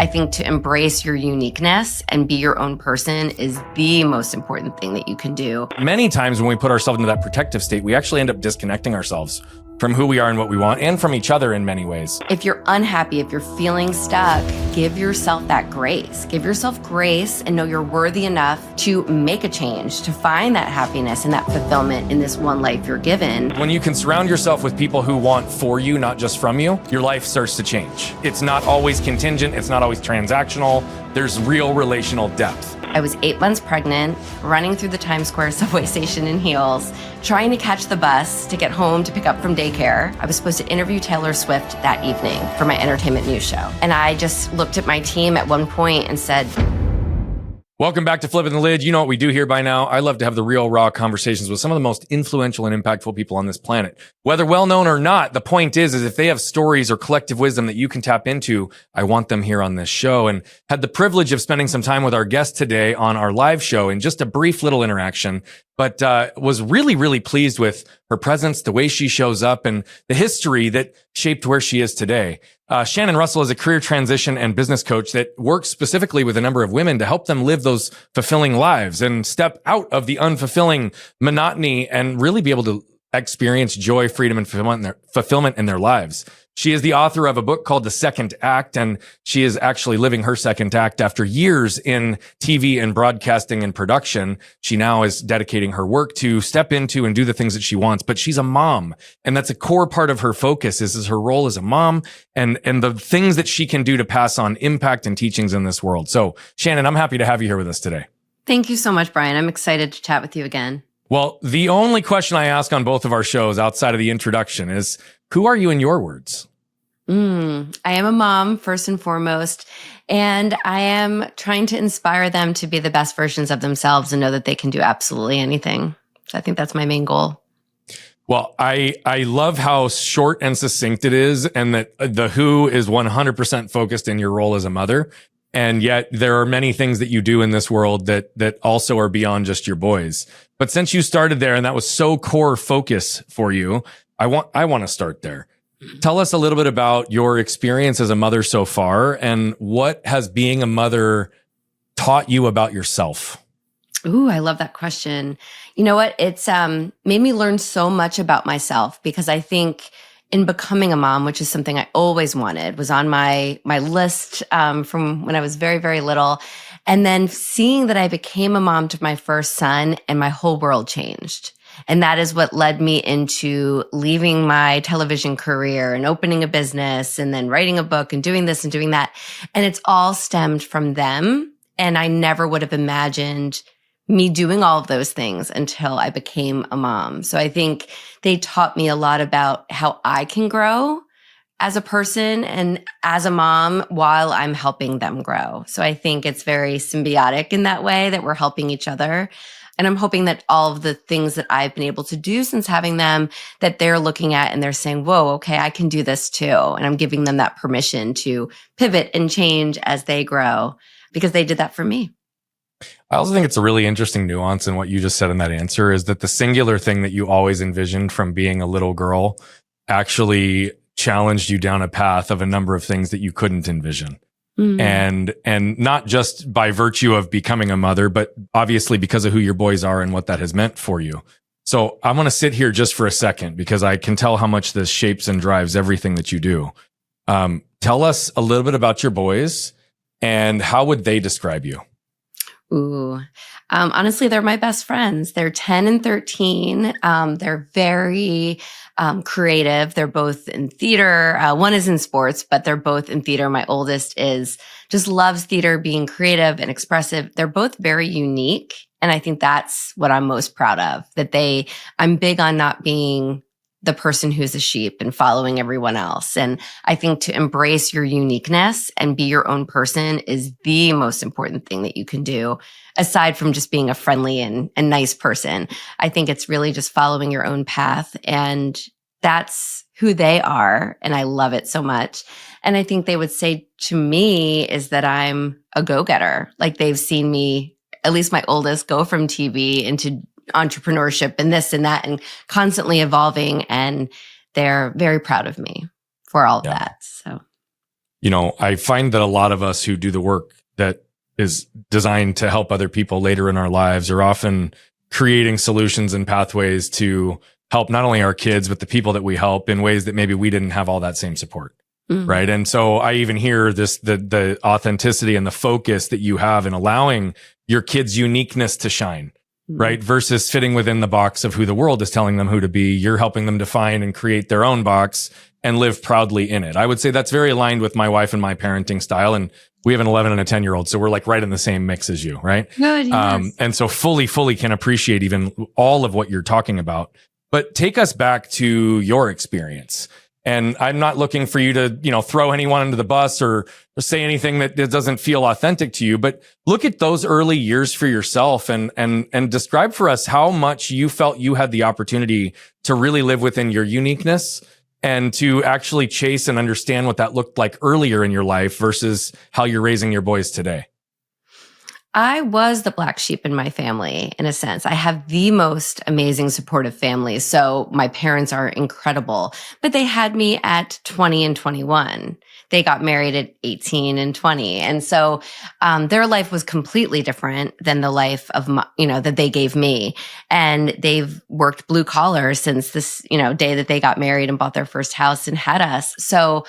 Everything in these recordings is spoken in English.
I think to embrace your uniqueness and be your own person is the most important thing that you can do. Many times when we put ourselves into that protective state, we actually end up disconnecting ourselves from who we are and what we want, and from each other in many ways. If you're unhappy, if you're feeling stuck, give yourself that grace. Give yourself grace and know you're worthy enough to make a change, to find that happiness and that fulfillment in this one life you're given. When you can surround yourself with people who want for you, not just from you, your life starts to change. It's not always contingent, it's not always transactional. There's real relational depth. I was 8 months pregnant, running through the Times Square subway station in heels, trying to catch the bus to get home to pick up from daycare. I was supposed to interview Taylor Swift that evening for my entertainment news show. And I just looked at my team at one point and said, welcome back to Flipping the Lid. You know what we do here by now. I love to have the real, raw conversations with some of the most influential and impactful people on this planet. Whether well-known or not, the point is if they have stories or collective wisdom that you can tap into, I want them here on this show. And had the privilege of spending some time with our guest today on our live show in just a brief little interaction, but was really, really pleased with her presence, the way she shows up, and the history that shaped where she is today. Shannon Russell is a career transition and business coach that works specifically with a number of women to help them live those fulfilling lives and step out of the unfulfilling monotony and really be able to experience joy, freedom, and fulfillment in their lives. She is the author of a book called The Second Act, and she is actually living her second act after years in TV and broadcasting and production. She now is dedicating her work to step into and do the things that she wants, but she's a mom. And that's a core part of her focus is her role as a mom and the things that she can do to pass on impact and teachings in this world. So Shannon, I'm happy to have you here with us today. thank you so much, Brian. I'm excited to chat with you again. Well, the only question I ask on both of our shows outside of the introduction is, who are you in your words? I am a mom, first and foremost, and I am trying to inspire them to be the best versions of themselves and know that they can do absolutely anything. So I think that's my main goal. Well, I love how short and succinct it is, and that the who is 100% focused in your role as a mother. And yet there are many things that you do in this world that also are beyond just your boys. But since you started there and that was so core focus for you, I want to start there. Tell us a little bit about your experience as a mother so far, and what has being a mother taught you about yourself? Ooh, I love that question. You know what? It's made me learn so much about myself, because I think in becoming a mom, which is something I always wanted, was on my list from when I was very, very little. And then seeing that I became a mom to my first son, and my whole world changed. And that is what led me into leaving my television career and opening a business and then writing a book and doing this and doing that. And it's all stemmed from them. And I never would have imagined me doing all of those things until I became a mom. So I think they taught me a lot about how I can grow as a person and as a mom while I'm helping them grow. So I think it's very symbiotic in that way, that we're helping each other. And I'm hoping that all of the things that I've been able to do since having them, that they're looking at and they're saying, whoa, okay, I can do this too. And I'm giving them that permission to pivot and change as they grow, because they did that for me. I also think it's a really interesting nuance in what you just said in that answer, is that the singular thing that you always envisioned from being a little girl actually challenged you down a path of a number of things that you couldn't envision. And not just by virtue of becoming a mother, but obviously because of who your boys are and what that has meant for you. So I want to sit here just for a second, because I can tell how much this shapes and drives everything that you do. Tell us a little bit about your boys, and how would they describe you? Ooh, honestly, they're my best friends. They're 10 and 13. They're very creative. They're both in theater. One is in sports, but they're both in theater. My oldest just loves theater, being creative and expressive. They're both very unique. And I think that's what I'm most proud of, I'm big on not being the person who's a sheep and following everyone else. And I think to embrace your uniqueness and be your own person is the most important thing that you can do, aside from just being a friendly and nice person. I think it's really just following your own path, and that's who they are. And I love it so much. And I think they would say to me is that I'm a go-getter. Like, they've seen me, at least my oldest, go from TV into entrepreneurship and this and that, and constantly evolving. And they're very proud of me for all of that. So I find that a lot of us who do the work that is designed to help other people later in our lives are often creating solutions and pathways to help not only our kids, but the people that we help in ways that maybe we didn't have all that same support. Right. And so I even hear the authenticity and the focus that you have in allowing your kids' uniqueness to shine, right? Versus fitting within the box of who the world is telling them who to be. You're helping them define and create their own box and live proudly in it. I would say that's very aligned with my wife and my parenting style. And we have an 11 and a 10-year-old. So we're like right in the same mix as you, right? Good, yes. And so fully can appreciate even all of what you're talking about. But take us back to your experience. And I'm not looking for you to, throw anyone under the bus or say anything that doesn't feel authentic to you, but look at those early years for yourself and describe for us how much you felt you had the opportunity to really live within your uniqueness and to actually chase and understand what that looked like earlier in your life versus how you're raising your boys today. I was the black sheep in my family, in a sense. I have the most amazing supportive family. So my parents are incredible, but they had me at 20 and 21. They got married at 18 and 20. And so their life was completely different than the life of that they gave me. And they've worked blue collar since this, day that they got married and bought their first house and had us. So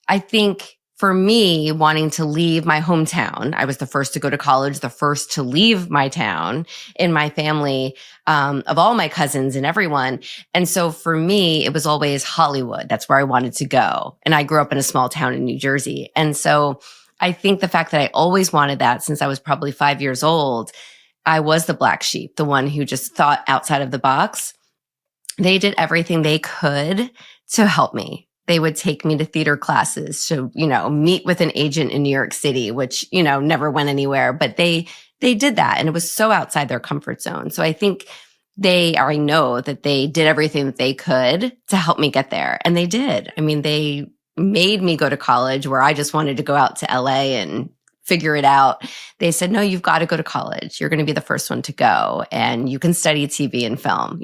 I think for me, wanting to leave my hometown, I was the first to go to college, the first to leave my town in my family, of all my cousins and everyone. And so for me, it was always Hollywood. That's where I wanted to go. And I grew up in a small town in New Jersey. And so I think the fact that I always wanted that since I was probably 5 years old, I was the black sheep, the one who just thought outside of the box. They did everything they could to help me. They would take me to theater classes to, meet with an agent in New York City, which, never went anywhere, but they did that. And it was so outside their comfort zone. So I think I know that they did everything that they could to help me get there. And they did. I mean, they made me go to college where I just wanted to go out to LA and figure it out. They said, no, you've got to go to college. You're going to be the first one to go and you can study TV and film.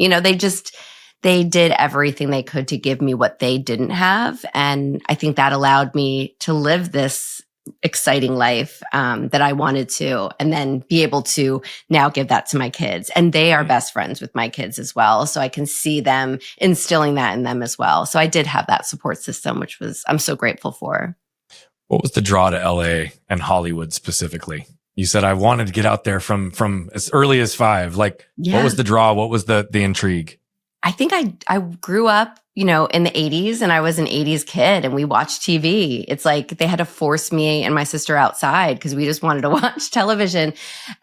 They did everything they could to give me what they didn't have. And I think that allowed me to live this exciting life that I wanted to, and then be able to now give that to my kids. And they are best friends with my kids as well. So I can see them instilling that in them as well. So I did have that support system, which I'm so grateful for. What was the draw to LA and Hollywood specifically? You said I wanted to get out there from as early as 5. Like, What was the draw? What was the intrigue? I think I grew up, in the 80s, and I was an 80s kid, and we watched TV. It's like they had to force me and my sister outside because we just wanted to watch television.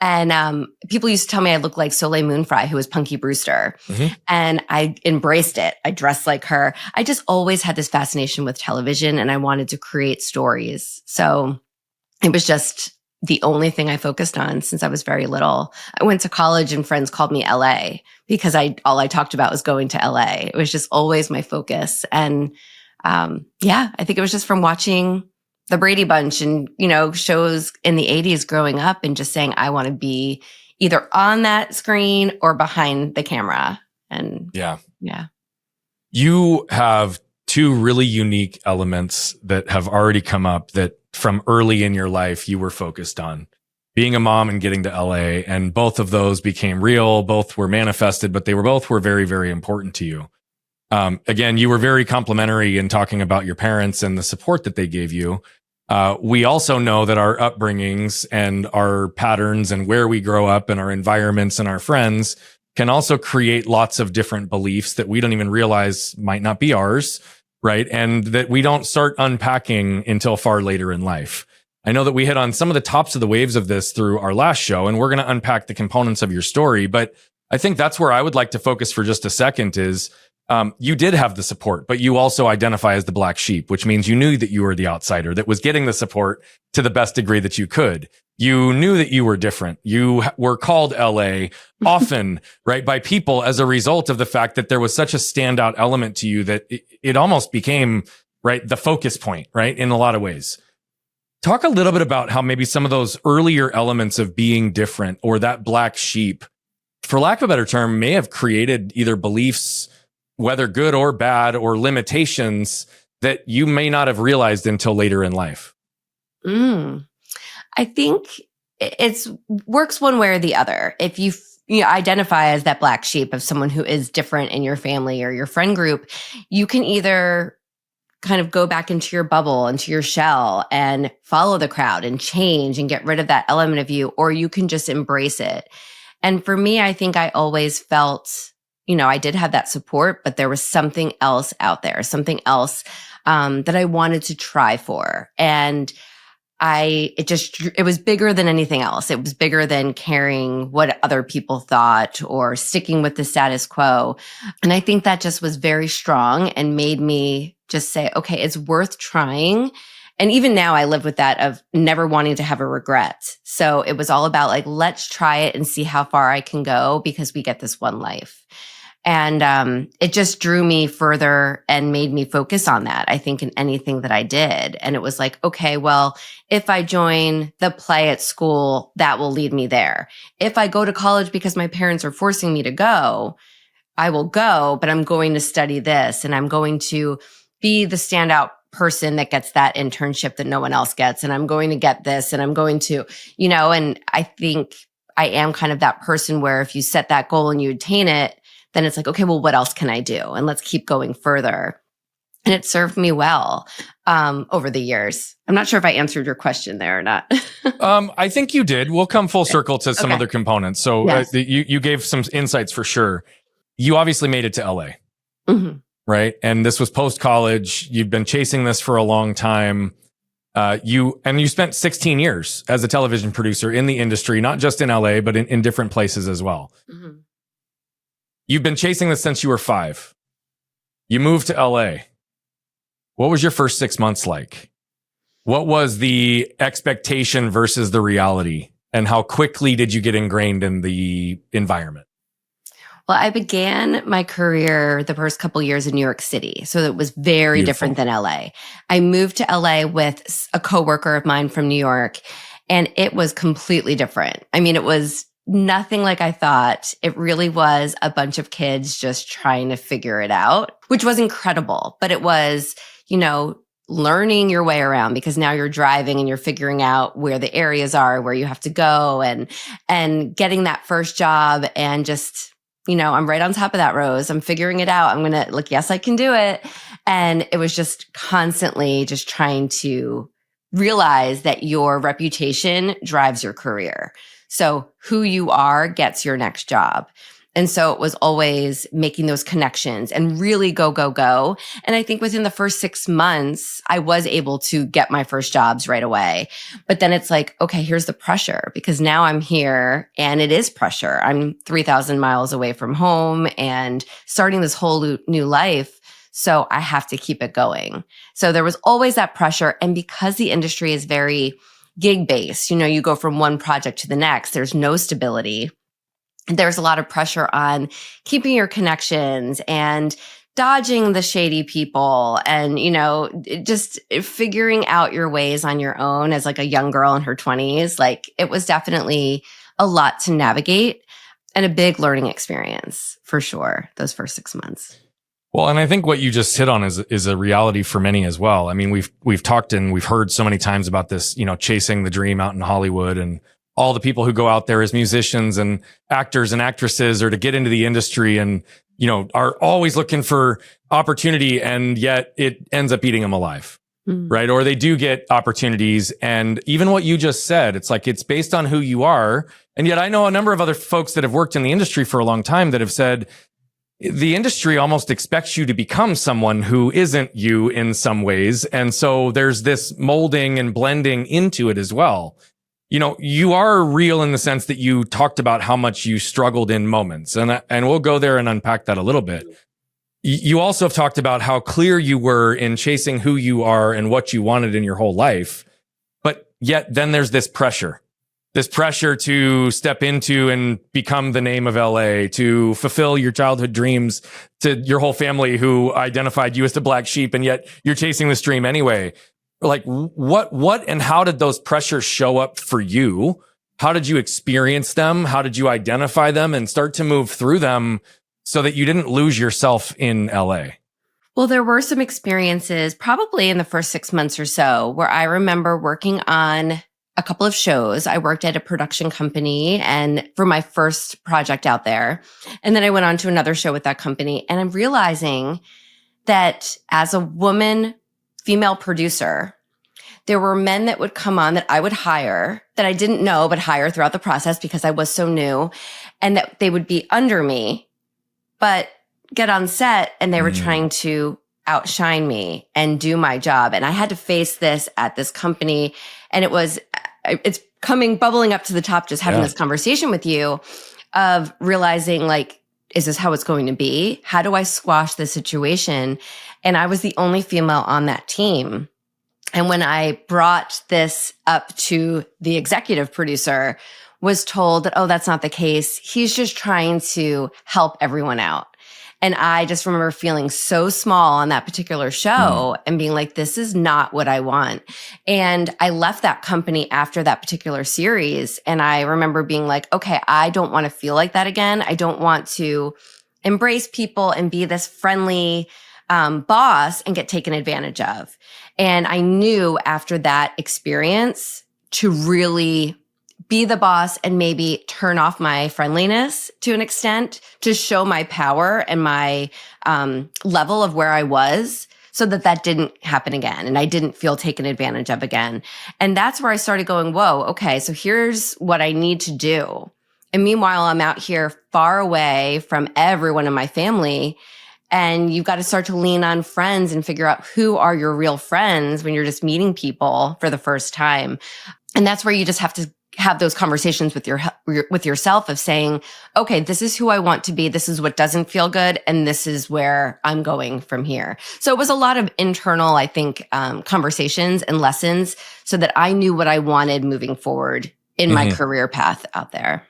And people used to tell me I looked like Soleil Moonfry, who was Punky Brewster. Mm-hmm. And I embraced it. I dressed like her. I just always had this fascination with television, and I wanted to create stories. So it was just the only thing I focused on since I was very little. I went to college and friends called me LA because all I talked about was going to LA. It was just always my focus. And I think it was just from watching the Brady Bunch and, shows in the 80s growing up and just saying, I want to be either on that screen or behind the camera. And yeah. You have 2 really unique elements that have already come up that from early in your life you were focused on: being a mom and getting to LA. And both of those became real. Both were manifested, but both were very, very important to you. Again, you were very complimentary in talking about your parents and the support that they gave you. We also know that our upbringings and our patterns and where we grow up and our environments and our friends can also create lots of different beliefs that we don't even realize might not be ours, right? And that we don't start unpacking until far later in life. I know that we hit on some of the tops of the waves of this through our last show, and we're going to unpack the components of your story. But I think that's where I would like to focus for just a second is you did have the support, but you also identify as the black sheep, which means you knew that you were the outsider that was getting the support to the best degree that you could. You knew that you were different. You were called LA often, right, by people as a result of the fact that there was such a standout element to you that it almost became, right, the focus point, right, in a lot of ways. Talk a little bit about how maybe some of those earlier elements of being different or that black sheep, for lack of a better term, may have created either beliefs, whether good or bad, or limitations that you may not have realized until later in life. Mm. I think it's works one way or the other. If you identify as that black sheep of someone who is different in your family or your friend group, you can either kind of go back into your bubble, into your shell and follow the crowd and change and get rid of that element of you, or you can just embrace it. And for me, I think I always felt, I did have that support, but there was something else out there, something else that I wanted to try for. And it was bigger than anything else. It was bigger than caring what other people thought or sticking with the status quo. And I think that just was very strong and made me just say, okay, it's worth trying. And even now I live with that of never wanting to have a regret. So it was all about like, let's try it and see how far I can go because we get this one life. And it just drew me further and made me focus on that, I think, in anything that I did. And it was like, okay, well, if I join the play at school, that will lead me there. If I go to college because my parents are forcing me to go, I will go, but I'm going to study this and I'm going to be the standout person that gets that internship that no one else gets. And I'm going to get this and I'm going to, and I think I am kind of that person where if you set that goal and you attain it, then it's like, okay, well, what else can I do? And let's keep going further. And it served me well over the years. I'm not sure if I answered your question there or not. I think you did. We'll come full circle to some other components. So yes. You gave some insights for sure. You obviously made it to LA, right? And this was post-college. You've been chasing this for a long time. You spent 16 years as a television producer in the industry, not just in LA, but in different places as well. Mm-hmm. You've been chasing this since you were 5. You moved to LA. What was your first 6 months like? What was the expectation versus the reality? And how quickly did you get ingrained in the environment? Well, I began my career the first couple years in New York City. So it was very different than LA. I moved to LA with a coworker of mine from New York, and it was completely different. I mean, it was nothing like I thought. It really was a bunch of kids just trying to figure it out, which was incredible. But it was, learning your way around because now you're driving and you're figuring out where the areas are, where you have to go and getting that first job and just, I'm right on top of that, Rose. I'm figuring it out. I'm going to yes, I can do it. And it was just constantly just trying to realize that your reputation drives your career. So who you are gets your next job. And so it was always making those connections and really go, go, go. And I think within the first 6 months, I was able to get my first jobs right away. But then it's like, okay, here's the pressure because now I'm here and it is pressure. I'm 3,000 miles away from home and starting this whole new life. So I have to keep it going. So there was always that pressure. And because the industry is very gig based, you go from one project to the next, there's no stability. There's a lot of pressure on keeping your connections and dodging the shady people and, just figuring out your ways on your own as like a young girl in her 20s. Like it was definitely a lot to navigate and a big learning experience for sure, those first 6 months. Well, and I think what you just hit on is a reality for many as well. I mean, we've talked and we've heard so many times about this, chasing the dream out in Hollywood and all the people who go out there as musicians and actors and actresses or to get into the industry and, are always looking for opportunity and yet it ends up eating them alive. Right. Or they do get opportunities. And even what you just said, it's like, it's based on who you are. And yet I know a number of other folks that have worked in the industry for a long time that have said, the industry almost expects you to become someone who isn't you in some ways. And so there's this molding and blending into it as well. You are real in the sense that you talked about how much you struggled in moments. And we'll go there and unpack that a little bit. You also have talked about how clear you were in chasing who you are and what you wanted in your whole life. But yet then there's this pressure to step into and become the name of LA, to fulfill your childhood dreams, to your whole family who identified you as the black sheep, and yet you're chasing this dream anyway. Like what and how did those pressures show up for you? How did you experience them? How did you identify them and start to move through them so that you didn't lose yourself in LA? Well, there were some experiences probably in the first 6 months or so where I remember working on a couple of shows. I worked at a production company and for my first project out there. And then I went on to another show with that company. And I'm realizing that as a woman, female producer, there were men that would come on that I would hire that I didn't know, but hire throughout the process because I was so new, and that they would be under me, but get on set and they were trying to outshine me and do my job. And I had to face this at this company. And it's bubbling up to the top, just having this conversation with you of realizing like, is this how it's going to be? How do I squash this situation? And I was the only female on that team. And when I brought this up to the executive producer, was told that, oh, that's not the case. He's just trying to help everyone out. And I just remember feeling so small on that particular show and being like, this is not what I want. And I left that company after that particular series. And I remember being like, okay, I don't want to feel like that again. I don't want to embrace people and be this friendly boss and get taken advantage of. And I knew after that experience to really be the boss and maybe turn off my friendliness to an extent to show my power and my level of where I was so that didn't happen again. And I didn't feel taken advantage of again. And that's where I started going, whoa, okay, so here's what I need to do. And meanwhile, I'm out here far away from everyone in my family. And you've got to start to lean on friends and figure out who are your real friends when you're just meeting people for the first time. And that's where you just have to have those conversations with yourself of saying, okay, this is who I want to be. This is what doesn't feel good. And this is where I'm going from here. So it was a lot of internal, I think, conversations and lessons so that I knew what I wanted moving forward in my career path out there.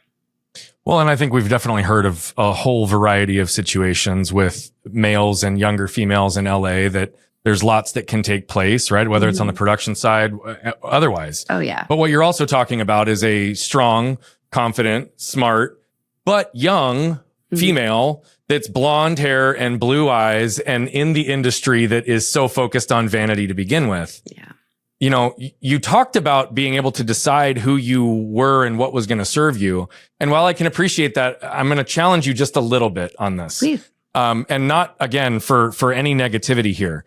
Well, and I think we've definitely heard of a whole variety of situations with males and younger females in LA that there's lots that can take place, right? Whether it's on the production side, otherwise. Oh, yeah. But what you're also talking about is a strong, confident, smart, but young female that's blonde hair and blue eyes and in the industry that is so focused on vanity to begin with. Yeah. You know, you talked about being able to decide who you were and what was going to serve you. And while I can appreciate that, I'm going to challenge you just a little bit on this. Please. And not, again, for any negativity here.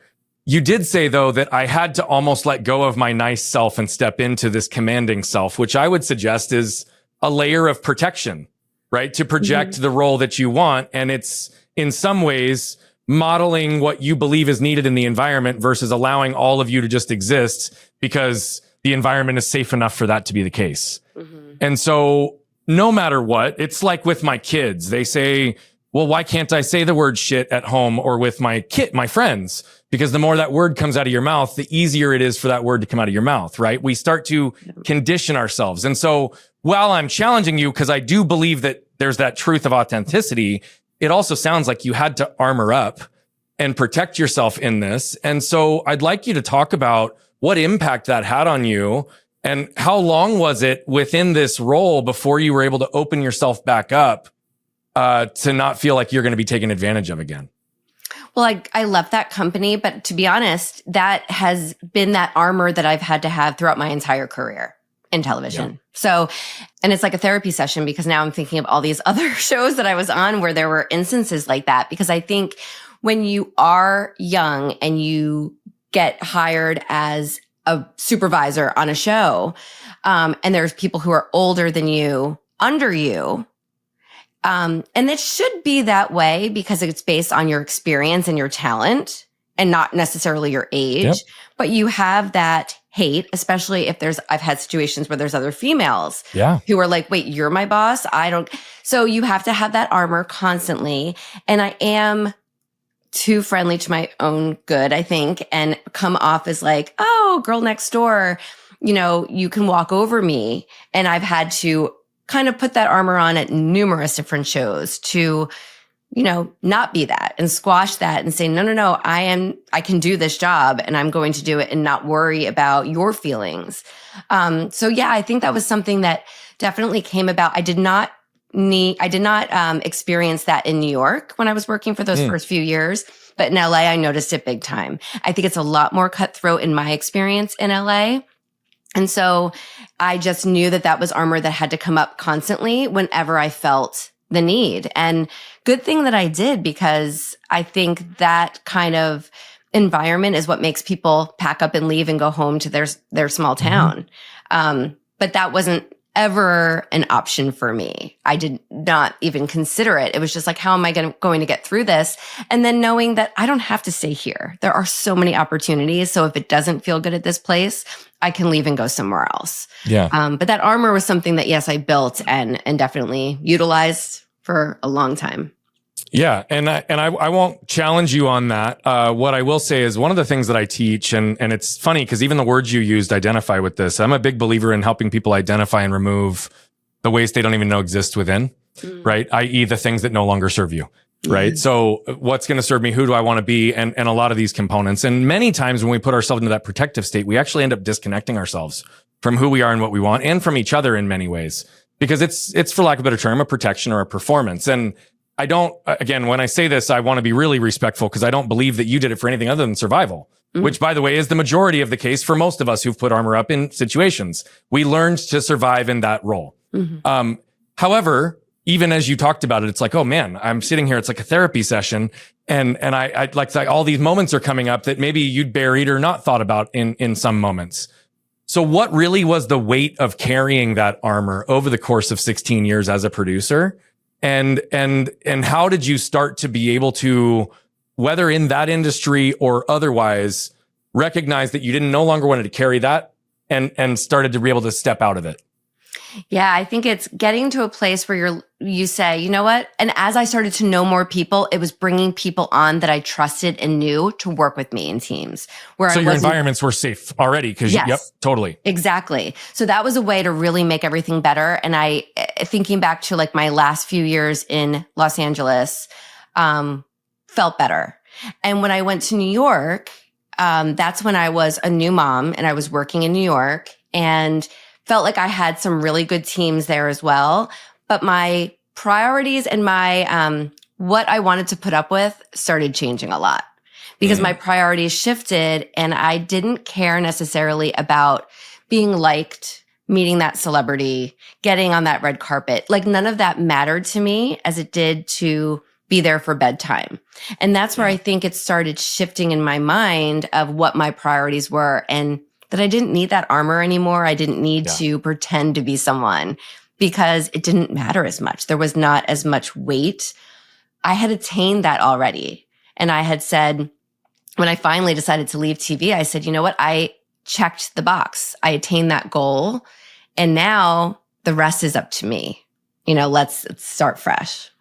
You did say, though, that I had to almost let go of my nice self and step into this commanding self, which I would suggest is a layer of protection, right? To project the role that you want. And it's in some ways modeling what you believe is needed in the environment versus allowing all of you to just exist because the environment is safe enough for that to be the case. And so no matter what, it's like with my kids, they say, well, why can't I say the word shit at home or with my friends? Because the more that word comes out of your mouth, the easier it is for that word to come out of your mouth, right? We start to condition ourselves. And so while I'm challenging you, because I do believe that there's that truth of authenticity, it also sounds like you had to armor up and protect yourself in this. And so I'd like you to talk about what impact that had on you and how long was it within this role before you were able to open yourself back up to not feel like you're going to be taken advantage of again? Well, I left that company, but to be honest, that has been that armor that I've had to have throughout my entire career in television. Yeah. So, and it's like a therapy session because now I'm thinking of all these other shows that I was on where there were instances like that. Because I think when you are young and you get hired as a supervisor on a show, and there's people who are older than you, under you, and it should be that way because it's based on your experience and your talent and not necessarily your age. Yep. But you have that hate, especially if I've had situations where there's other females who are like, wait, you're my boss? I don't. So you have to have that armor constantly. And I am too friendly to my own good, I think, and come off as like, oh, girl next door, you can walk over me. And I've had to kind of put that armor on at numerous different shows to, not be that and squash that and say, no, I can do this job and I'm going to do it and not worry about your feelings. So yeah, I think that was something that definitely came about. I did not experience that in New York when I was working for those first few years, But in LA, I noticed it big time. I think it's a lot more cutthroat in my experience in LA. And so I just knew that that was armor that had to come up constantly whenever I felt the need. And good thing that I did, because I think that kind of environment is what makes people pack up and leave and go home to their small town. But that wasn't ever an option for me. I did not even consider it. It was just like, how am I going to get through this? And then knowing that I don't have to stay here. There are so many opportunities. So if it doesn't feel good at this place, I can leave and go somewhere else. Yeah. But that armor was something that, yes, I built and definitely utilized for a long time. Yeah. And I won't challenge you on that. What I will say is one of the things that I teach, and it's funny because even the words you used identify with this. I'm a big believer in helping people identify and remove the waste they don't even know exist within, right? I.e. the things that no longer serve you, right? So what's going to serve me? Who do I want to be? And a lot of these components. And many times when we put ourselves into that protective state, we actually end up disconnecting ourselves from who we are and what we want, and from each other in many ways, because it's for lack of a better term, a protection or a performance. And I don't, again, when I say this, I want to be really respectful because I don't believe that you did it for anything other than survival, which, by the way, is the majority of the case for most of us who've put armor up in situations. We learned to survive in that role. However, even as you talked about it, it's like, oh man, I'm sitting here. It's like a therapy session. And I like all these moments are coming up that maybe you'd buried or not thought about in some moments. So what really was the weight of carrying that armor over the course of 16 years as a producer? And how did you start to be able to, whether in that industry or otherwise, recognize that you didn't no longer wanted to carry that and started to be able to step out of it? Yeah, I think it's getting to a place where you say, you know what? And as I started to know more people, it was bringing people on that I trusted and knew to work with me in teams. So your environments were safe already because yep, totally. Exactly. So that was a way to really make everything better. And thinking back to like my last few years in Los Angeles, felt better. And when I went to New York, that's when I was a new mom and I was working in New York and felt like I had some really good teams there as well. But my priorities and my what I wanted to put up with started changing a lot because my priorities shifted and I didn't care necessarily about being liked, meeting that celebrity, getting on that red carpet. Like none of that mattered to me as it did to be there for bedtime. And that's where I think it started shifting in my mind of what my priorities were and that I didn't need that armor anymore. I didn't need to pretend to be someone because it didn't matter as much. There was not as much weight. I had attained that already. And I had said, when I finally decided to leave TV, I said, you know what? I checked the box. I attained that goal. And now the rest is up to me. You know, let's start fresh.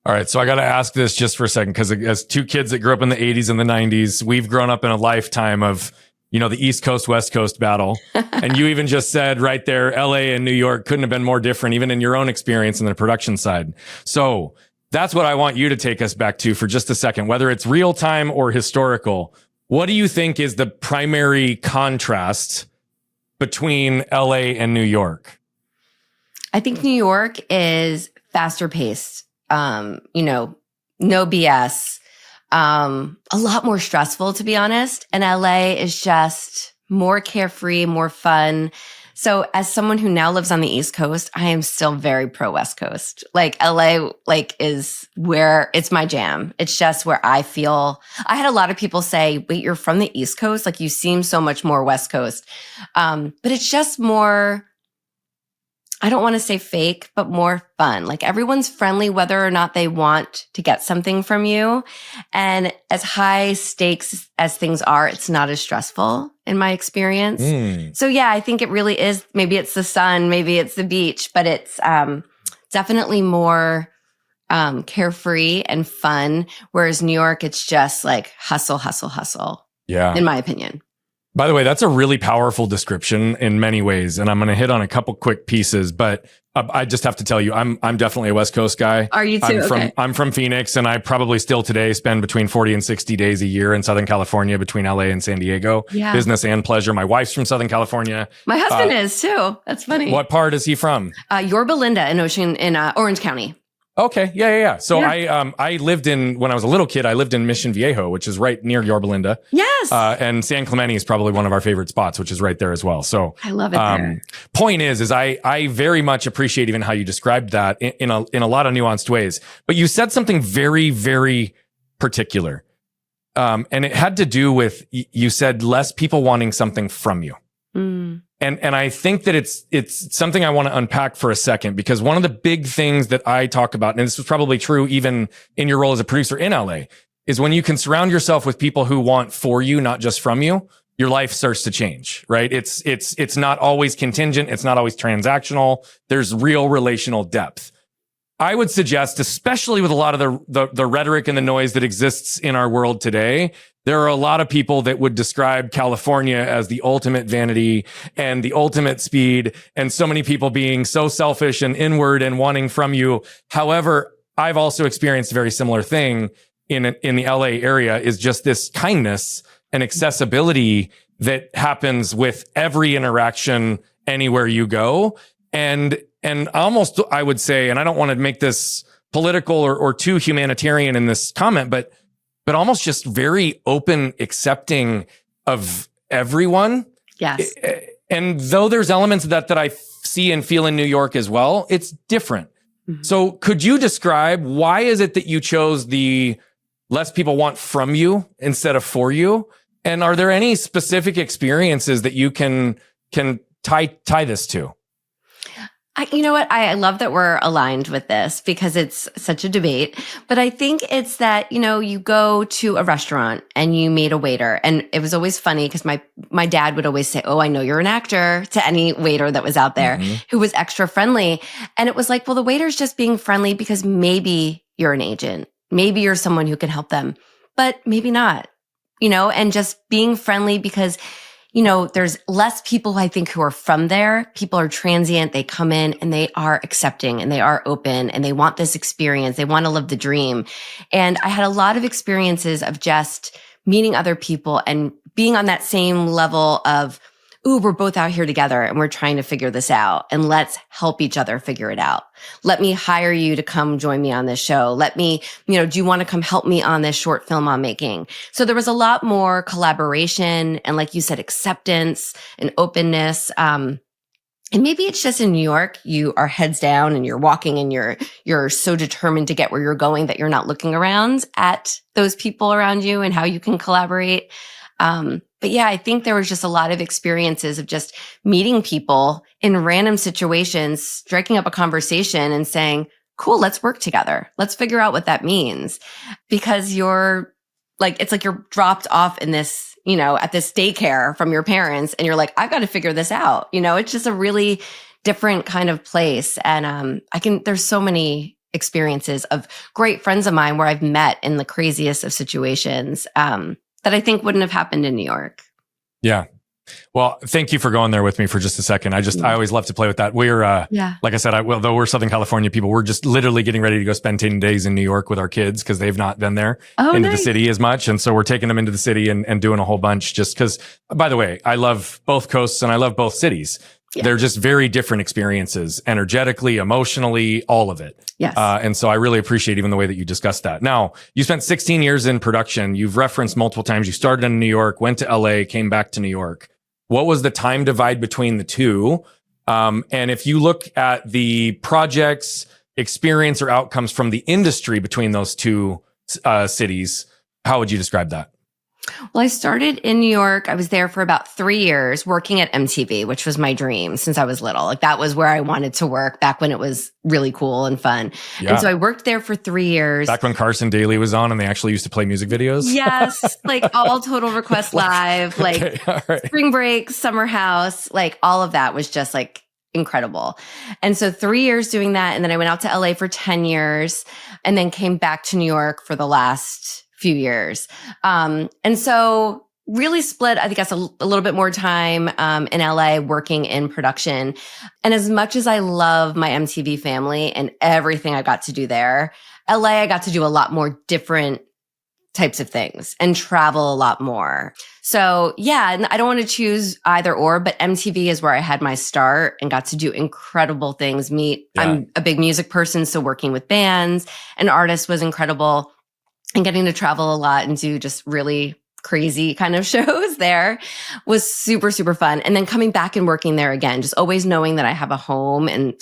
All right. So I got to ask this just for a second, because as two kids that grew up in the 80s and the 90s, we've grown up in a lifetime of, you know, the East Coast, West Coast battle. And you even just said right there, LA and New York couldn't have been more different, even in your own experience in the production side. So that's what I want you to take us back to for just a second, whether it's real time or historical. What do you think is the primary contrast between LA and New York? I think New York is faster paced, you know, no BS. A lot more stressful, to be honest. And LA is just more carefree, more fun. So as someone who now lives on the East Coast, I am still very pro West Coast. Like LA, is where it's my jam. It's just where I feel. I had a lot of people say, wait, you're from the East Coast? Like you seem so much more West Coast. But it's just more, I don't want to say fake, but more fun. Like everyone's friendly, whether or not they want to get something from you. And as high stakes as things are, it's not as stressful in my experience. So yeah, I think it really is. Maybe it's the sun, maybe it's the beach, but it's definitely more carefree and fun. Whereas New York, it's just like hustle, hustle, hustle. Yeah. In my opinion. By the way, that's a really powerful description in many ways. And I'm going to hit on a couple quick pieces, but I just have to tell you, I'm definitely a West Coast guy. Are you too? I'm from Phoenix, and I probably still today spend between 40 and 60 days a year in Southern California between LA and San Diego. Yeah. Business and pleasure. My wife's from Southern California. My husband is too. That's funny. What part is he from? Yorba Linda in Orange County. Okay. Yeah. So Yeah. I lived when I was a little kid, I lived in Mission Viejo, which is right near Yorba Linda. Yes. And San Clemente is probably one of our favorite spots, which is right there as well. So I love it there. Point is I very much appreciate even how you described that in a lot of nuanced ways. But you said something very, very particular. And it had to do with, you said less people wanting something from you. Mm. And I think that it's something I want to unpack for a second, because one of the big things that I talk about, and this was probably true even in your role as a producer in LA, is when you can surround yourself with people who want for you, not just from you, your life starts to change, right? It's not always contingent. It's not always transactional. There's real relational depth. I would suggest, especially with a lot of the rhetoric and the noise that exists in our world today, there are a lot of people that would describe California as the ultimate vanity and the ultimate speed, and so many people being so selfish and inward and wanting from you. However, I've also experienced a very similar thing in the LA area, is just this kindness and accessibility that happens with every interaction anywhere you go. And almost, I would say, and I don't want to make this political or too humanitarian in this comment, but almost just very open, accepting of everyone. Yes. And though there's elements of that I see and feel in New York as well, it's different. Mm-hmm. So could you describe, why is it that you chose the less people want from you instead of for you? And are there any specific experiences that you can tie this to? You know what? I love that we're aligned with this, because it's such a debate. But I think it's that, you go to a restaurant and you meet a waiter. And it was always funny because my dad would always say, "Oh, I know you're an actor," to any waiter that was out there, mm-hmm. who was extra friendly. And it was like, well, the waiter's just being friendly because maybe you're an agent. Maybe you're someone who can help them, but maybe not, and just being friendly because there's less people, I think, who are from there. People are transient. They come in and they are accepting and they are open and they want this experience. They want to live the dream. And I had a lot of experiences of just meeting other people and being on that same level of, ooh, we're both out here together and we're trying to figure this out, and let's help each other figure it out. Let me hire you to come join me on this show. Let me, do you want to come help me on this short film I'm making? So there was a lot more collaboration and, like you said, acceptance and openness. And maybe it's just in New York, you are heads down and you're walking and you're so determined to get where you're going that you're not looking around at those people around you and how you can collaborate. But yeah, I think there was just a lot of experiences of just meeting people in random situations, striking up a conversation and saying, cool, let's work together. Let's figure out what that means. Because it's like you're dropped off in this, at this daycare from your parents, and you're like, I've got to figure this out. It's just a really different kind of place. And, there's so many experiences of great friends of mine where I've met in the craziest of situations, that I think wouldn't have happened in New York. Yeah. Well, thank you for going there with me for just a second. I always love to play with that. We're, like I said, though we're Southern California people, we're just literally getting ready to go spend 10 days in New York with our kids, because they've not been there into the city as much. And so we're taking them into the city and doing a whole bunch, just because, by the way, I love both coasts and I love both cities. Yeah. They're just very different experiences, energetically, emotionally, all of it. Yes. And so I really appreciate even the way that you discussed that. Now, you spent 16 years in production. You've referenced multiple times. You started in New York, went to LA, came back to New York. What was the time divide between the two? And if you look at the projects, experience, or outcomes from the industry between those two cities, how would you describe that? Well, I started in New York. I was there for about 3 years working at MTV, which was my dream since I was little. Like, that was where I wanted to work back when it was really cool and fun. Yeah. And so I worked there for 3 years. Back when Carson Daly was on and they actually used to play music videos? Yes. Like all Total Request Live, okay, right. Spring Break, Summer House, like all of that was just like incredible. And so 3 years doing that. And then I went out to LA for 10 years and then came back to New York for the last few years. And so really split, I guess, a little bit more time in LA working in production. And as much as I love my MTV family and everything I got to do there, LA, I got to do a lot more different types of things and travel a lot more. So yeah, and I don't want to choose either or, but MTV is where I had my start and got to do incredible things. I'm a big music person, so working with bands and artists was incredible, and getting to travel a lot and do just really crazy kind of shows there was super, super fun. And then coming back and working there again, just always knowing that I have a home, and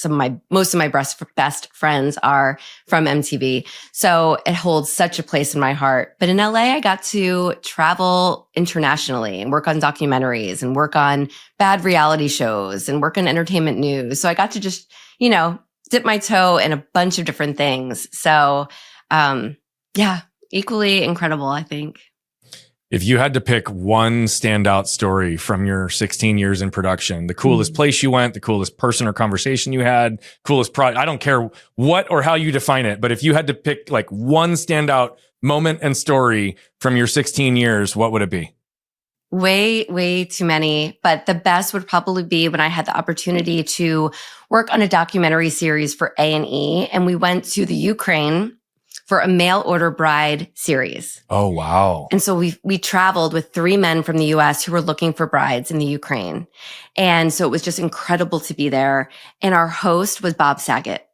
most of my best friends are from MTV. So it holds such a place in my heart. But in LA, I got to travel internationally and work on documentaries and work on bad reality shows and work on entertainment news. So I got to just, dip my toe in a bunch of different things. So, yeah, equally incredible, I think. If you had to pick one standout story from your 16 years in production, the coolest place you went, the coolest person or conversation you had, coolest product, I don't care what or how you define it, but if you had to pick like one standout moment and story from your 16 years, what would it be? Way, way too many. But the best would probably be when I had the opportunity to work on a documentary series for A&E, and we went to the Ukraine for a mail order bride series. Oh, wow. And so we traveled with 3 men from the US who were looking for brides in the Ukraine. And so it was just incredible to be there. And our host was Bob Saget.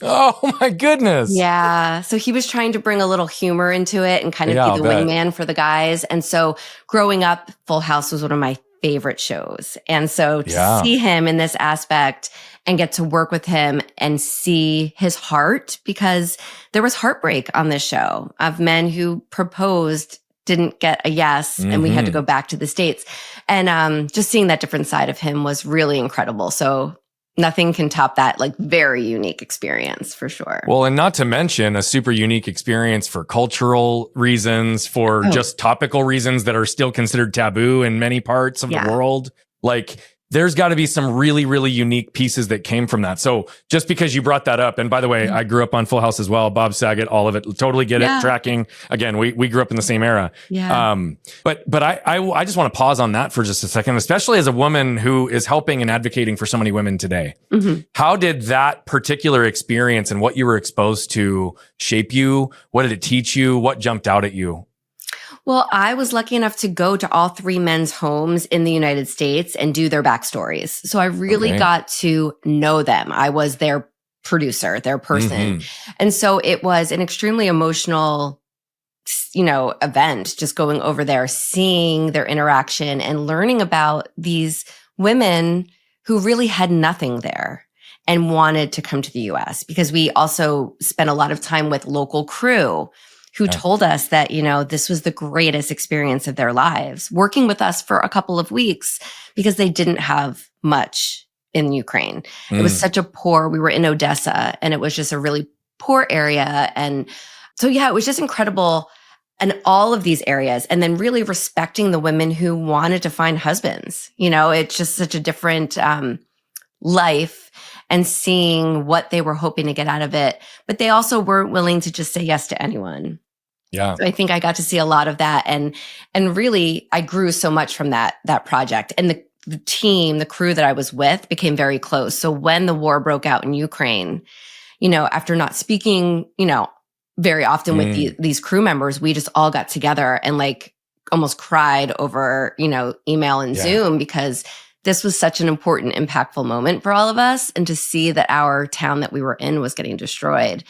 Oh my goodness. Yeah. So he was trying to bring a little humor into it and kind of be the wingman for the guys. And so growing up, Full House was one of my favorite shows. And so to see him in this aspect and get to work with him and see his heart, because there was heartbreak on this show of men who proposed, didn't get a yes, and we had to go back to the States. And just seeing that different side of him was really incredible. So nothing can top that, like, very unique experience for sure. Well, and not to mention a super unique experience for cultural reasons, for just topical reasons that are still considered taboo in many parts of the world. Like, there's got to be some really, really unique pieces that came from that. So just because you brought that up, and by the way, I grew up on Full House as well, Bob Saget, all of it, totally get it, tracking. Again, we grew up in the same era. But I just want to pause on that for just a second, especially as a woman who is helping and advocating for so many women today. How did that particular experience and what you were exposed to shape you? What did it teach you? What jumped out at you? Well, I was lucky enough to go to all 3 men's homes in the United States and do their backstories. So I really got to know them. I was their producer, their person. And so it was an extremely emotional, event, just going over there, seeing their interaction and learning about these women who really had nothing there and wanted to come to the US, because we also spent a lot of time with local crew who told us that, this was the greatest experience of their lives, working with us for a couple of weeks because they didn't have much in Ukraine. It was such we were in Odessa, and it was just a really poor area. And so, it was just incredible in all of these areas. And then really respecting the women who wanted to find husbands. It's just such a different life, and seeing what they were hoping to get out of it. But they also weren't willing to just say yes to anyone. So I think I got to see a lot of that, and really I grew so much from that project. And the team, the crew that I was with became very close. So when the war broke out in Ukraine, after not speaking, very often with these crew members, we just all got together and like almost cried over, email and Zoom, because this was such an important, impactful moment for all of us. And to see that our town that we were in was getting destroyed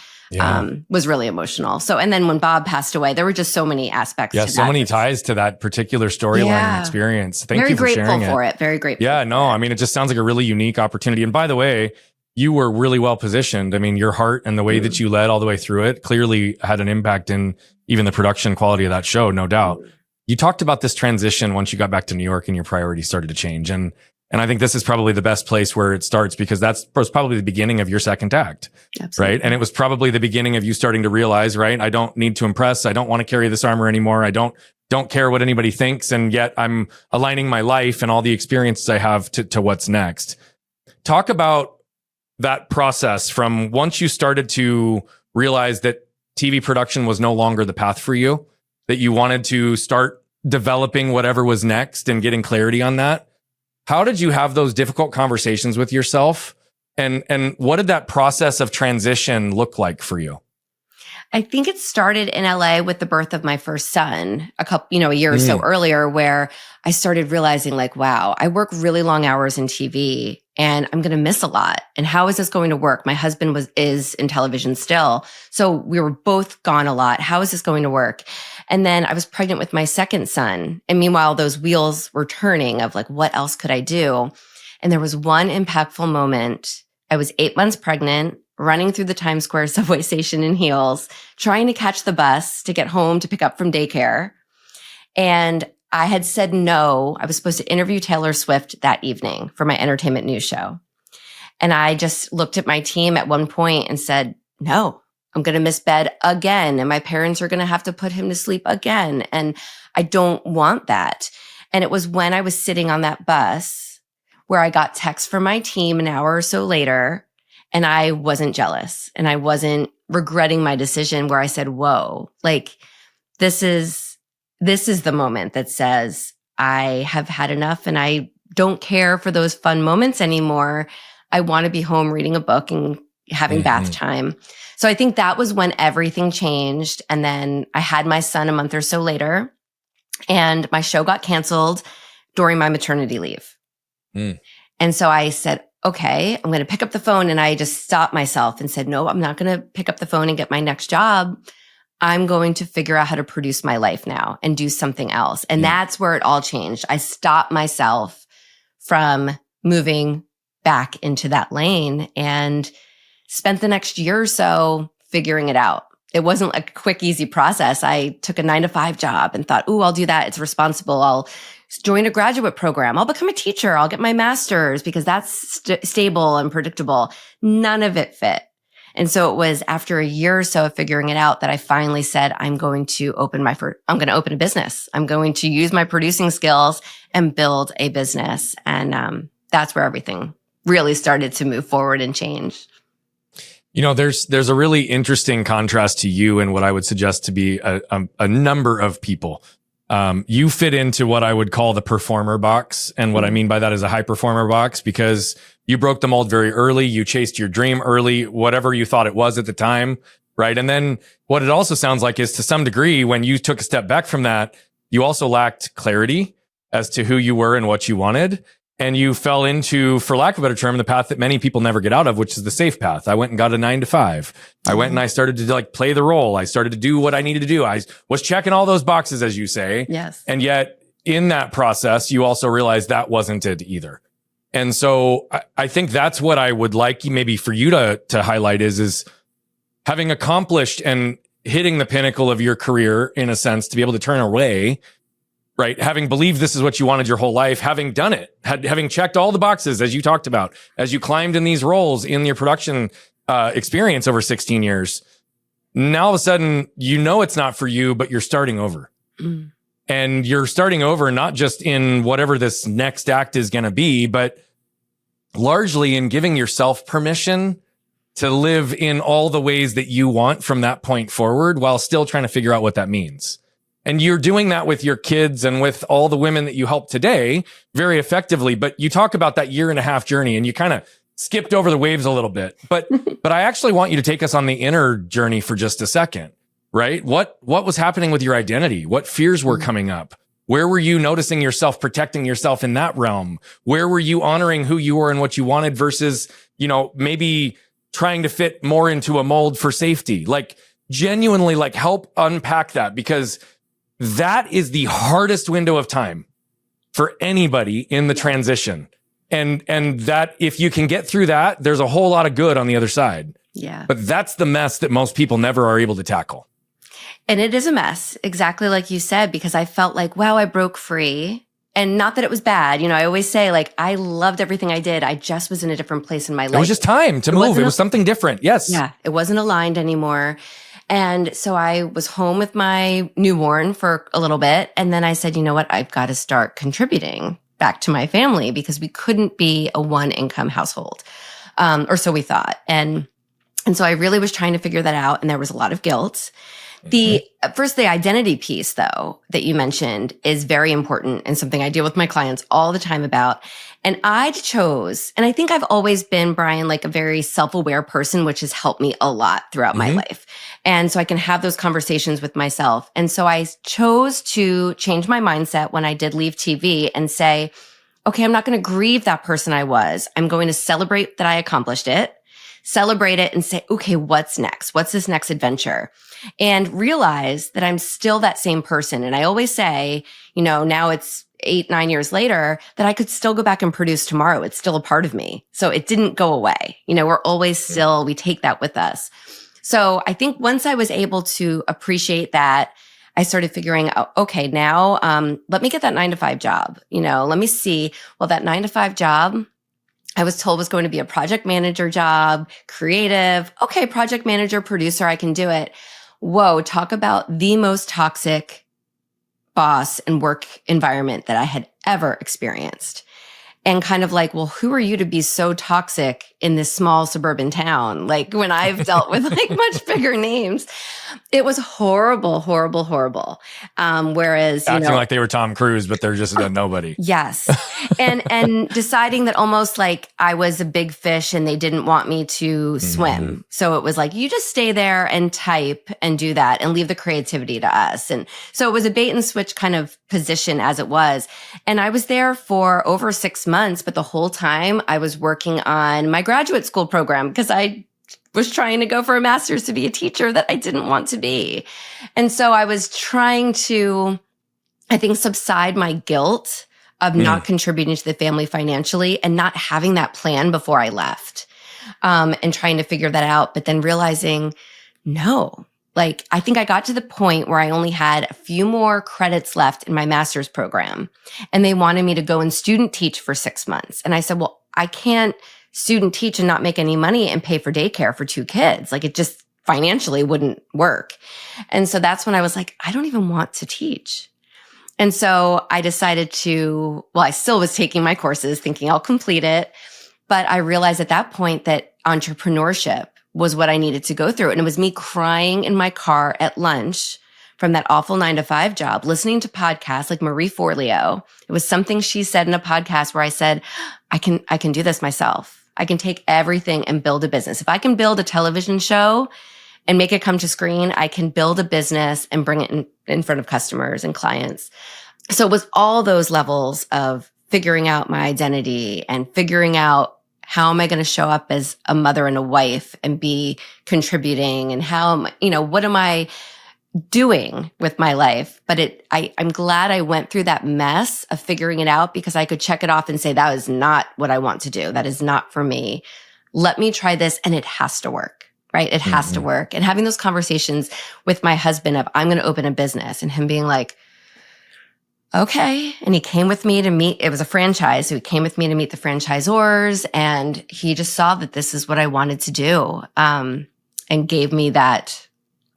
was really emotional. So, and then when Bob passed away, there were just so many aspects to that. So many ties to that particular storyline and experience. Thank you for sharing it. Very grateful for it. Very grateful. Yeah, no, I mean, it just sounds like a really unique opportunity. And by the way, you were really well positioned. I mean, your heart and the way that you led all the way through it clearly had an impact in even the production quality of that show, no doubt. You talked about this transition once you got back to New York and your priorities started to change. And I think this is probably the best place where it starts, because that was probably the beginning of your second act, right? And it was probably the beginning of you starting to realize, right? I don't need to impress. I don't want to carry this armor anymore. I don't care what anybody thinks. And yet I'm aligning my life and all the experiences I have to what's next. Talk about that process from once you started to realize that TV production was no longer the path for you, that you wanted to start developing whatever was next and getting clarity on that. How did you have those difficult conversations with yourself? And what did that process of transition look like for you? I think it started in LA with the birth of my first son, a year or so earlier, where I started realizing like, wow, I work really long hours in TV and I'm going to miss a lot. And how is this going to work? My husband is in television still. So we were both gone a lot. How is this going to work? And then I was pregnant with my second son. And meanwhile, those wheels were turning of like, what else could I do? And there was one impactful moment. I was 8 months pregnant, running through the Times Square subway station in heels, trying to catch the bus to get home to pick up from daycare. And I had said no. I was supposed to interview Taylor Swift that evening for my entertainment news show. And I just looked at my team at one point and said, no, I'm going to miss bed again. And my parents are going to have to put him to sleep again. And I don't want that. And it was when I was sitting on that bus where I got text from my team an hour or so later. And I wasn't jealous and I wasn't regretting my decision, where I said, whoa, like this is the moment that says I have had enough and I don't care for those fun moments anymore. I want to be home reading a book and having bath time. So I think that was when everything changed. And then I had my son a month or so later and my show got canceled during my maternity leave. And so I said, okay, I'm going to pick up the phone. And I just stopped myself and said, no, I'm not going to pick up the phone and get my next job. I'm going to figure out how to produce my life now and do something else. And that's where it all changed. I stopped myself from moving back into that lane and spent the next year or so figuring it out. It wasn't a quick, easy process. I took a 9-to-5 job and thought, I'll do that. It's responsible. I'll join a graduate program. I'll become a teacher. I'll get my master's because that's stable and predictable. None of it fit. And so it was after a year or so of figuring it out that I finally said, I'm going to open a business. I'm going to use my producing skills and build a business. And that's where everything really started to move forward and change. You know, there's a really interesting contrast to you and what I would suggest to be a number of people. You fit into what I would call the performer box. And what I mean by that is a high performer box, because you broke the mold very early. You chased your dream early, whatever you thought it was at the time. Right. And then what it also sounds like is, to some degree, when you took a step back from that, you also lacked clarity as to who you were and what you wanted. And you fell into, for lack of a better term, the path that many people never get out of, which is the safe path. I went and got a 9-to-5. I went and I started to like play the role. I started to do what I needed to do. I was checking all those boxes, as you say. Yes. And yet in that process, you also realized that wasn't it either. And so I think that's what I would like maybe for you to highlight is having accomplished and hitting the pinnacle of your career, in a sense, to be able to turn away. Right. Having believed this is what you wanted your whole life, having done it, having checked all the boxes, as you talked about, as you climbed in these roles in your production experience over 16 years. Now, all of a sudden, it's not for you, but you're starting over. And you're starting over, not just in whatever this next act is going to be, but largely in giving yourself permission to live in all the ways that you want from that point forward, while still trying to figure out what that means. And you're doing that with your kids and with all the women that you help today very effectively. But you talk about that 1.5 year journey, and you kind of skipped over the waves a little bit. But I actually want you to take us on the inner journey for just a second, right? What was happening with your identity? What fears were coming up? Where were you noticing yourself, protecting yourself in that realm? Where were you honoring who you were and what you wanted versus, maybe trying to fit more into a mold for safety? Like, genuinely, like, help unpack that, because that is the hardest window of time for anybody in the transition. And that if you can get through that, there's a whole lot of good on the other side. Yeah. But that's the mess that most people never are able to tackle. And it is a mess, exactly like you said, because I felt like, wow, I broke free. And not that it was bad. I always say, like, I loved everything I did. I just was in a different place in my life. It was just time to move. It was something different. Yes. Yeah. It wasn't aligned anymore. And so I was home with my newborn for a little bit. And then I said, you know what? I've got to start contributing back to my family, because we couldn't be a one income household. Or so we thought. And so I really was trying to figure that out. And there was a lot of guilt. The first, the identity piece, though, that you mentioned is very important and something I deal with my clients all the time about. And I chose, and I think I've always been, Brian, like a very self-aware person, which has helped me a lot throughout my life. And so I can have those conversations with myself. And so I chose to change my mindset when I did leave TV and say, okay, I'm not going to grieve that person I was. I'm going to celebrate that I accomplished it, celebrate it and say, okay, what's next? What's this next adventure? And realize that I'm still that same person. And I always say, now it's 8-9 years later that I could still go back and produce tomorrow. It's still a part of me. So it didn't go away. We're always still, we take that with us. So I think once I was able to appreciate that, I started figuring out, okay, now, let me get that 9-to-5 job. Let me see, well, that 9-to-5 job, I was told was going to be a project manager job, creative. Okay, project manager, producer, I can do it. Whoa, talk about the most toxic boss and work environment that I had ever experienced. And kind of like, well, who are you to be so toxic in this small suburban town? Like when I've dealt with like much bigger names, it was horrible, horrible, horrible. Whereas, acting like they were Tom Cruise, but they're just a nobody. Yes. And deciding that almost like I was a big fish and they didn't want me to swim. So it was like, you just stay there and type and do that and leave the creativity to us. And so it was a bait and switch kind of position as it was. And I was there for over 6 months, but the whole time I was working on my graduate school program because I was trying to go for a master's to be a teacher that I didn't want to be. And so I was trying to, I think, subside my guilt of not contributing to the family financially and not having that plan before I left, and trying to figure that out. But then realizing, no, like I think I got to the point where I only had a few more credits left in my master's program and they wanted me to go and student teach for 6 months. And I said, well, I can't student teach and not make any money and pay for daycare for 2 kids. Like it just financially wouldn't work. And so that's when I was like, I don't even want to teach. And so I decided I still was taking my courses thinking I'll complete it. But I realized at that point that entrepreneurship was what I needed to go through. And it was me crying in my car at lunch from that awful 9-to-5 job, listening to podcasts like Marie Forleo. It was something she said in a podcast where I said, I can do this myself. I can take everything and build a business. If I can build a television show and make it come to screen, I can build a business and bring it in front of customers and clients. So it was all those levels of figuring out my identity and figuring out how am I going to show up as a mother and a wife and be contributing and what am I doing with my life? But I'm glad I went through that mess of figuring it out because I could check it off and say, that is not what I want to do. That is not for me. Let me try this. And it has to work, right? It has to work. And having those conversations with my husband of I'm going to open a business and him being like, okay. And he came with me to meet, it was a franchise. So he came with me to meet the franchisors and he just saw that this is what I wanted to do. And gave me that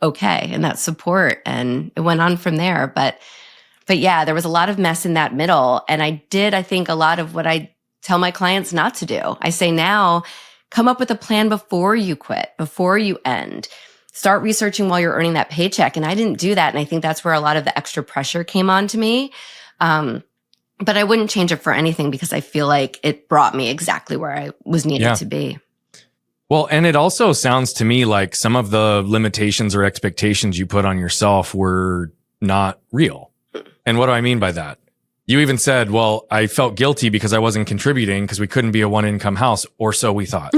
okay and that support. And it went on from there. But yeah, there was a lot of mess in that middle. And I think a lot of what I tell my clients not to do. I say now, come up with a plan before you quit, before you end. Start researching while you're earning that paycheck. And I didn't do that. And I think that's where a lot of the extra pressure came on to me. But I wouldn't change it for anything because I feel like it brought me exactly where I was needed to be. Well, and it also sounds to me like some of the limitations or expectations you put on yourself were not real. And what do I mean by that? You even said, well, I felt guilty because I wasn't contributing because we couldn't be a one income house, or so we thought,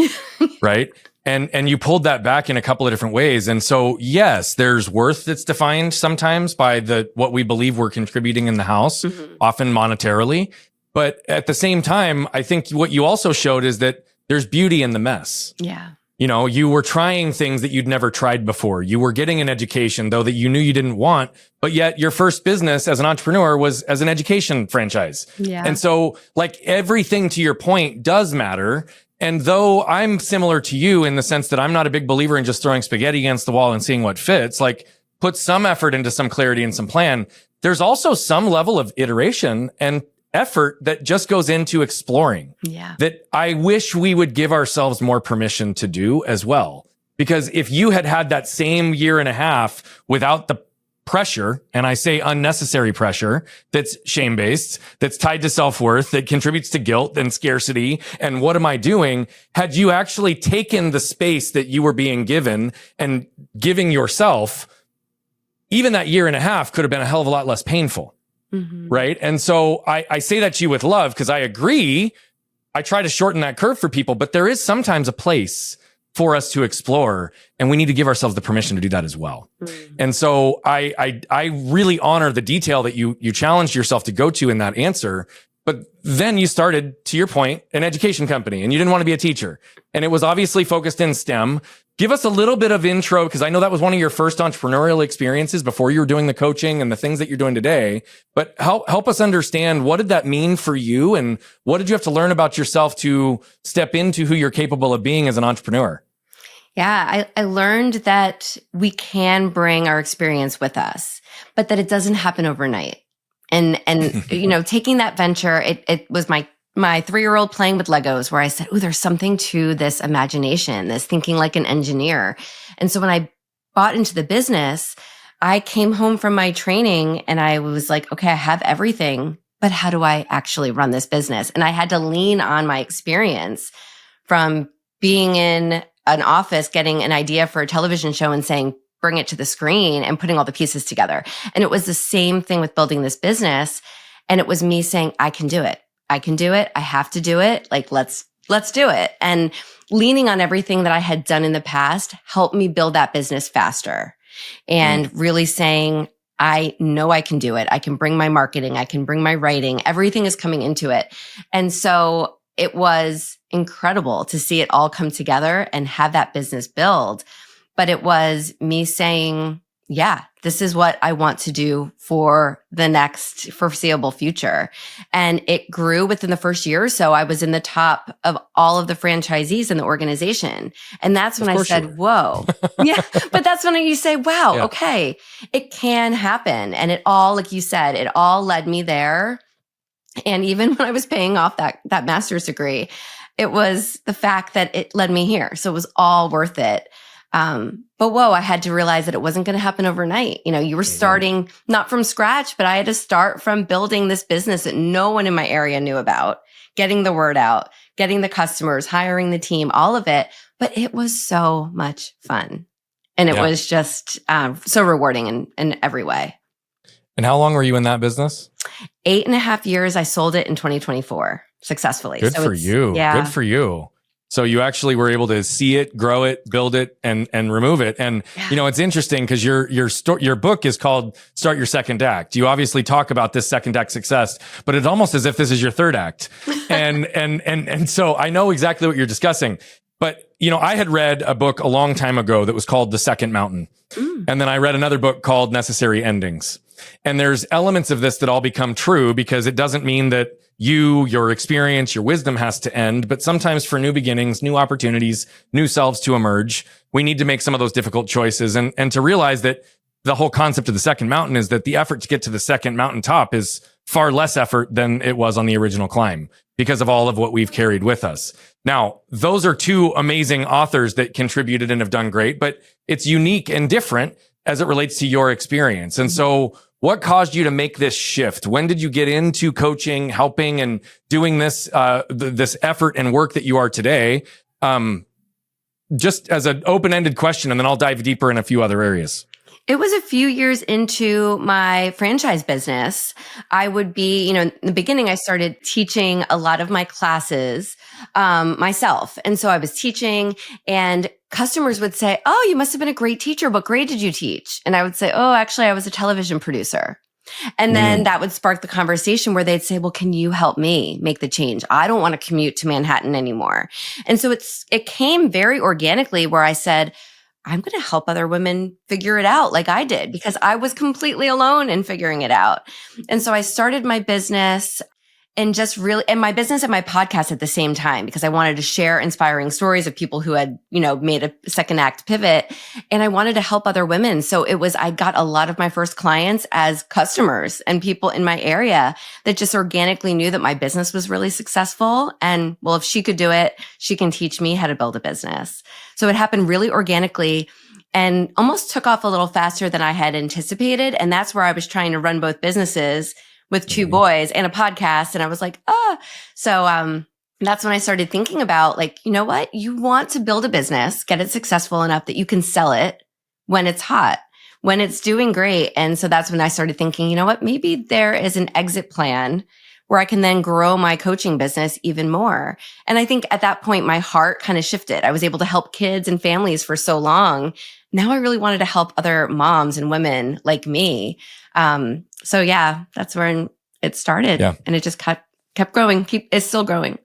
right? And you pulled that back in a couple of different ways. And so, yes, there's worth that's defined sometimes by what we believe we're contributing in the house, often monetarily. But at the same time, I think what you also showed is that there's beauty in the mess. Yeah. You were trying things that you'd never tried before. You were getting an education, though, that you knew you didn't want, but yet your first business as an entrepreneur was as an education franchise. Yeah. And so like everything to your point does matter. And though I'm similar to you in the sense that I'm not a big believer in just throwing spaghetti against the wall and seeing what fits, like put some effort into some clarity and some plan, there's also some level of iteration and effort that just goes into exploring. Yeah. That I wish we would give ourselves more permission to do as well. Because if you had had that same year and a half without the pressure, and I say unnecessary pressure, that's shame-based, that's tied to self-worth, that contributes to guilt and scarcity, and what am I doing? Had you actually taken the space that you were being given and giving yourself, even that year and a half could have been a hell of a lot less painful, right? And so I say that to you with love because I agree. I try to shorten that curve for people, but there is sometimes a place for us to explore, and we need to give ourselves the permission to do that as well. And so I really honor the detail that you challenged yourself to go to in that answer. But then you started, to your point, an education company, and you didn't want to be a teacher, and it was obviously focused in STEM. Give us a little bit of intro, because I know that was one of your first entrepreneurial experiences before you were doing the coaching and the things that you're doing today. But help us understand, what did that mean for you, and what did you have to learn about yourself to step into who you're capable of being as an entrepreneur? Yeah, I learned that we can bring our experience with us, but that it doesn't happen overnight. And taking that venture, it was my 3-year-old playing with Legos, where I said, oh, there's something to this imagination, this thinking like an engineer. And so when I bought into the business, I came home from my training and I was like, okay, I have everything, but how do I actually run this business? And I had to lean on my experience from being in an office, getting an idea for a television show and saying, bring it to the screen, and putting all the pieces together. And it was the same thing with building this business. And it was me saying, I can do it. I can do it. I have to do it. Like, let's do it. And leaning on everything that I had done in the past helped me build that business faster. And really saying, I know I can do it. I can bring my marketing. I can bring my writing. Everything is coming into it. And so it was incredible to see it all come together and have that business build. But it was me saying, yeah, this is what I want to do for the next foreseeable future. And it grew within the first year or so. I was in the top of all of the franchisees in the organization. And that's when I said, whoa. Yeah. But that's when you say, wow, okay, it can happen. And it all, like you said, it all led me there. And even when I was paying off that master's degree, it was the fact that it led me here. So it was all worth it. But whoa, I had to realize that it wasn't going to happen overnight. You were starting not from scratch, but I had to start from building this business that no one in my area knew about, getting the word out, getting the customers, hiring the team, all of it. But it was so much fun. And it was just so rewarding in every way. And how long were you in that business? 8.5 years. I sold it in 2024 successfully. Good for you. Yeah. Good for you. So you actually were able to see it, grow it, build it, and remove it. And it's interesting because your book is called Start Your Second Act. You obviously talk about this second act success, but it's almost as if this is your third act. And so I know exactly what you're discussing. But I had read a book a long time ago that was called The Second Mountain. And then I read another book called Necessary Endings. And there's elements of this that all become true, because it doesn't mean that your experience, your wisdom has to end. But sometimes for new beginnings, new opportunities, new selves to emerge, we need to make some of those difficult choices and to realize that the whole concept of the second mountain is that the effort to get to the second mountaintop is far less effort than it was on the original climb, because of all of what we've carried with us. Now, those are two amazing authors that contributed and have done great, but it's unique and different as it relates to your experience. And so what caused you to make this shift? When did you get into coaching, helping, and doing this, this effort and work that you are today? Just as an open-ended question, and then I'll dive deeper in a few other areas. It was a few years into my franchise business. I would be, in the beginning, I started teaching a lot of my classes myself. And so I was teaching, and customers would say, oh, you must have been a great teacher. What grade did you teach? And I would say, oh, actually, I was a television producer. And then that would spark the conversation where they'd say, well, can you help me make the change? I don't want to commute to Manhattan anymore. And so it came very organically, where I said, I'm going to help other women figure it out like I did, because I was completely alone in figuring it out. And so I started my business, and just really, and my business and my podcast at the same time, because I wanted to share inspiring stories of people who had, made a second act pivot, and I wanted to help other women. So I got a lot of my first clients as customers and people in my area that just organically knew that my business was really successful. And well, if she could do it, she can teach me how to build a business. So it happened really organically and almost took off a little faster than I had anticipated. And that's where I was trying to run both businesses with two boys and a podcast. And I was like, So that's when I started thinking about like, you know what? You want to build a business, get it successful enough that you can sell it when it's hot, when it's doing great. And so that's when I started thinking, you know what? Maybe there is an exit plan where I can then grow my coaching business even more. And I think at that point, my heart kind of shifted. I was able to help kids and families for so long. Now I really wanted to help other moms and women like me. So yeah, that's where it started, and it just kept growing. It's still growing.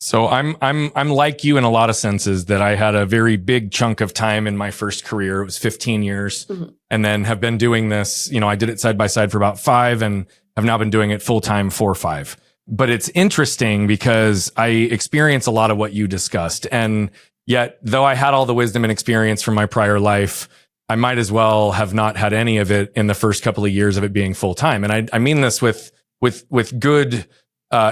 So I'm like you in a lot of senses that I had a very big chunk of time in my first career. It was 15 years, and then have been doing this. I did it side by side for about 5, and have now been doing it full time for 5. But it's interesting because I experience a lot of what you discussed, and yet though I had all the wisdom and experience from my prior life, I might as well have not had any of it in the first couple of years of it being full time. And I mean this with good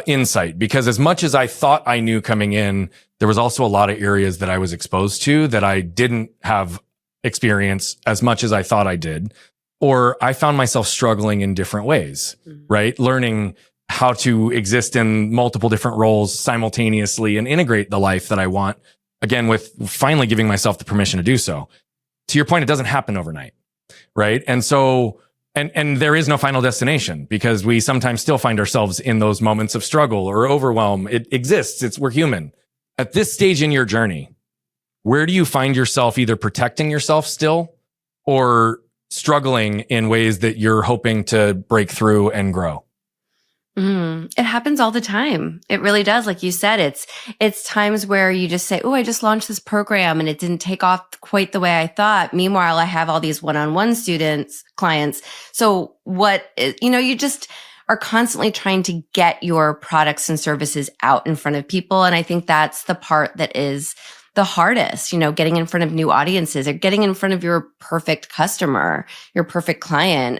insight, because as much as I thought I knew coming in, there was also a lot of areas that I was exposed to that I didn't have experience as much as I thought I did, or I found myself struggling in different ways, right? Learning how to exist in multiple different roles simultaneously and integrate the life that I want, again, with finally giving myself the permission to do so. To your point, it doesn't happen overnight, right? And so, and there is no final destination, because we sometimes still find ourselves in those moments of struggle or overwhelm. It exists. We're human. At this stage in your journey, where do you find yourself either protecting yourself still or struggling in ways that you're hoping to break through and grow? It happens all the time. It really does. Like you said, it's times where you just say, oh, I just launched this program and it didn't take off quite the way I thought. Meanwhile, I have all these one-on-one clients. So you just are constantly trying to get your products and services out in front of people. And I think that's the part that is the hardest, getting in front of new audiences or getting in front of your perfect customer, your perfect client.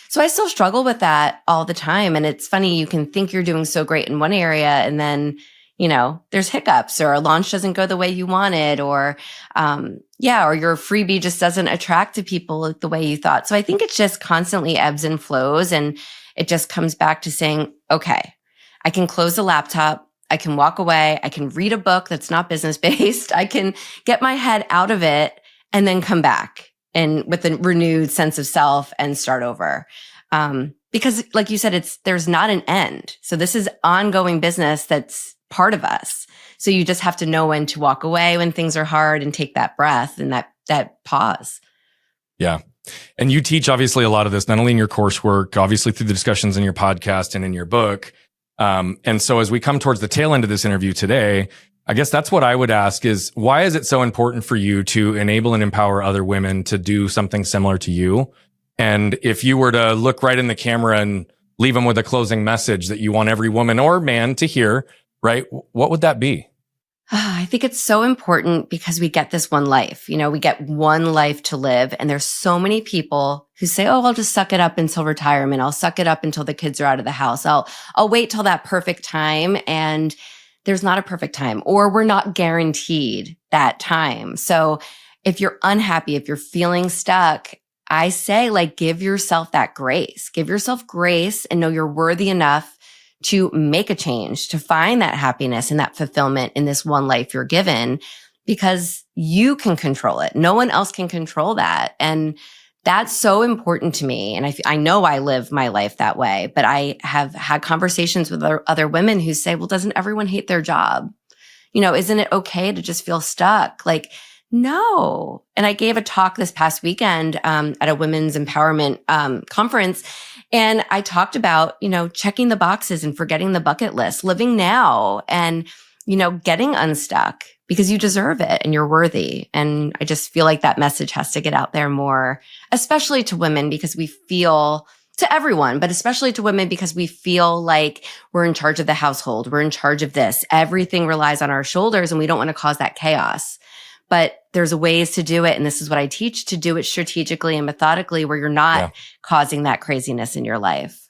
So I still struggle with that all the time. And it's funny, you can think you're doing so great in one area and then, there's hiccups, or a launch doesn't go the way you wanted, or your freebie just doesn't attract to people the way you thought. So I think it's just constantly ebbs and flows. And it just comes back to saying, okay, I can close the laptop. I can walk away. I can read a book that's not business based. I can get my head out of it and then come back and with a renewed sense of self and start over. Because like you said, there's not an end. So this is ongoing business that's part of us. So you just have to know when to walk away when things are hard and take that breath and that pause. Yeah. And you teach obviously a lot of this, not only in your coursework, obviously through the discussions in your podcast and in your book. And so as we come towards the tail end of this interview today, I guess that's what I would ask is, why is it so important for you to enable and empower other women to do something similar to you? And if you were to look right in the camera and leave them with a closing message that you want every woman or man to hear, right? What would that be? I think it's so important because we get this one life. We get one life to live. And there's so many people who say, oh, I'll just suck it up until retirement. I'll suck it up until the kids are out of the house. I'll wait till that perfect time. And there's not a perfect time, or we're not guaranteed that time. So if you're unhappy, if you're feeling stuck, I say, give yourself that grace. Give yourself grace and know you're worthy enough to make a change, to find that happiness and that fulfillment in this one life you're given, because you can control it. No one else can control that. And that's so important to me. And I know I live my life that way, but I have had conversations with other women who say, well, doesn't everyone hate their job? Isn't it okay to just feel stuck? No. And I gave a talk this past weekend at a women's empowerment conference. And I talked about, checking the boxes and forgetting the bucket list, living now and, getting unstuck because you deserve it and you're worthy. And I just feel like that message has to get out there more, especially to women, because we feel to everyone, but especially to women, because we feel like we're in charge of the household. We're in charge of this. Everything relies on our shoulders and we don't want to cause that chaos. But there's ways to do it. And this is what I teach, to do it strategically and methodically where you're not causing that craziness in your life.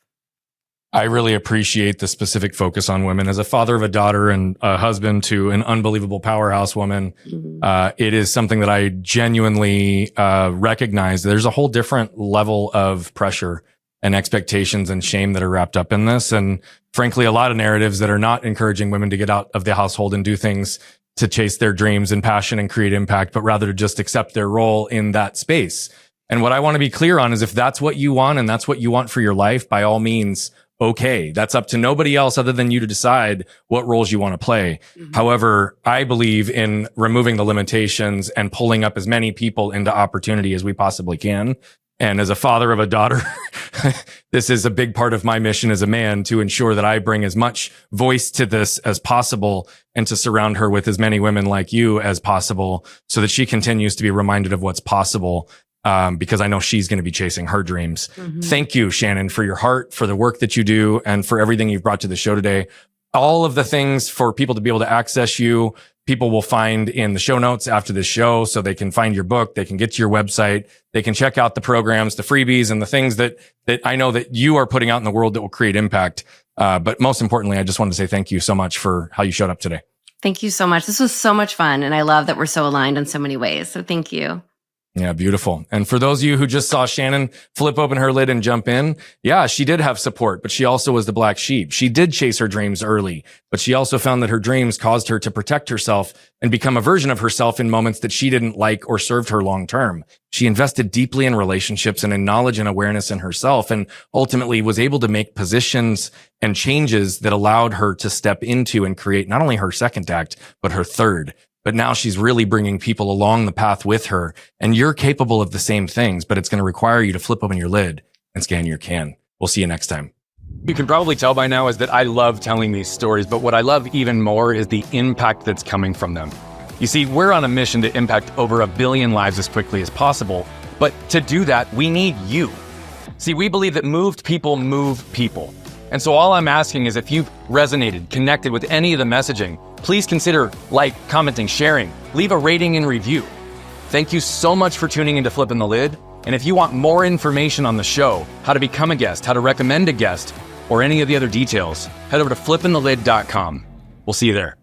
I really appreciate the specific focus on women. As a father of a daughter and a husband to an unbelievable powerhouse woman, it is something that I genuinely recognize. There's a whole different level of pressure and expectations and shame that are wrapped up in this. And frankly, a lot of narratives that are not encouraging women to get out of the household and do things to chase their dreams and passion and create impact, but rather to just accept their role in that space. And what I want to be clear on is if that's what you want and that's what you want for your life, by all means, okay. That's up to nobody else other than you to decide what roles you want to play. However, I believe in removing the limitations and pulling up as many people into opportunity as we possibly can. And as a father of a daughter, this is a big part of my mission as a man, to ensure that I bring as much voice to this as possible and to surround her with as many women like you as possible so that she continues to be reminded of what's possible. Because I know she's going to be chasing her dreams. Thank you, Shannon, for your heart, for the work that you do, and for everything you've brought to the show today. All of the things for people to be able to access you, people will find in the show notes after this show, so they can find your book, they can get to your website, they can check out the programs, the freebies, and the things that I know that you are putting out in the world that will create impact. But most importantly, I just wanted to say thank you so much for how you showed up today. Thank you so much. This was so much fun. And I love that we're so aligned in so many ways. So thank you. Yeah, beautiful. And for those of you who just saw Shannon flip open her lid and jump in, yeah, she did have support, but she also was the black sheep. She did chase her dreams early, but she also found that her dreams caused her to protect herself and become a version of herself in moments that she didn't like or served her long term. She invested deeply in relationships and in knowledge and awareness in herself, and ultimately was able to make positions and changes that allowed her to step into and create not only her second act, but her third. But now she's really bringing people along the path with her. And you're capable of the same things, but it's going to require you to flip open your lid and scan your can. We'll see you next time. You can probably tell by now is that I love telling these stories, but what I love even more is the impact that's coming from them. You see, we're on a mission to impact over 1 billion lives as quickly as possible. But to do that, we need you. See, we believe that moved people move people. And so all I'm asking is if you've resonated, connected with any of the messaging, please consider commenting, sharing, leave a rating and review. Thank you so much for tuning into Flipping the Lid. And if you want more information on the show, how to become a guest, how to recommend a guest, or any of the other details, head over to flippingthelid.com. We'll see you there.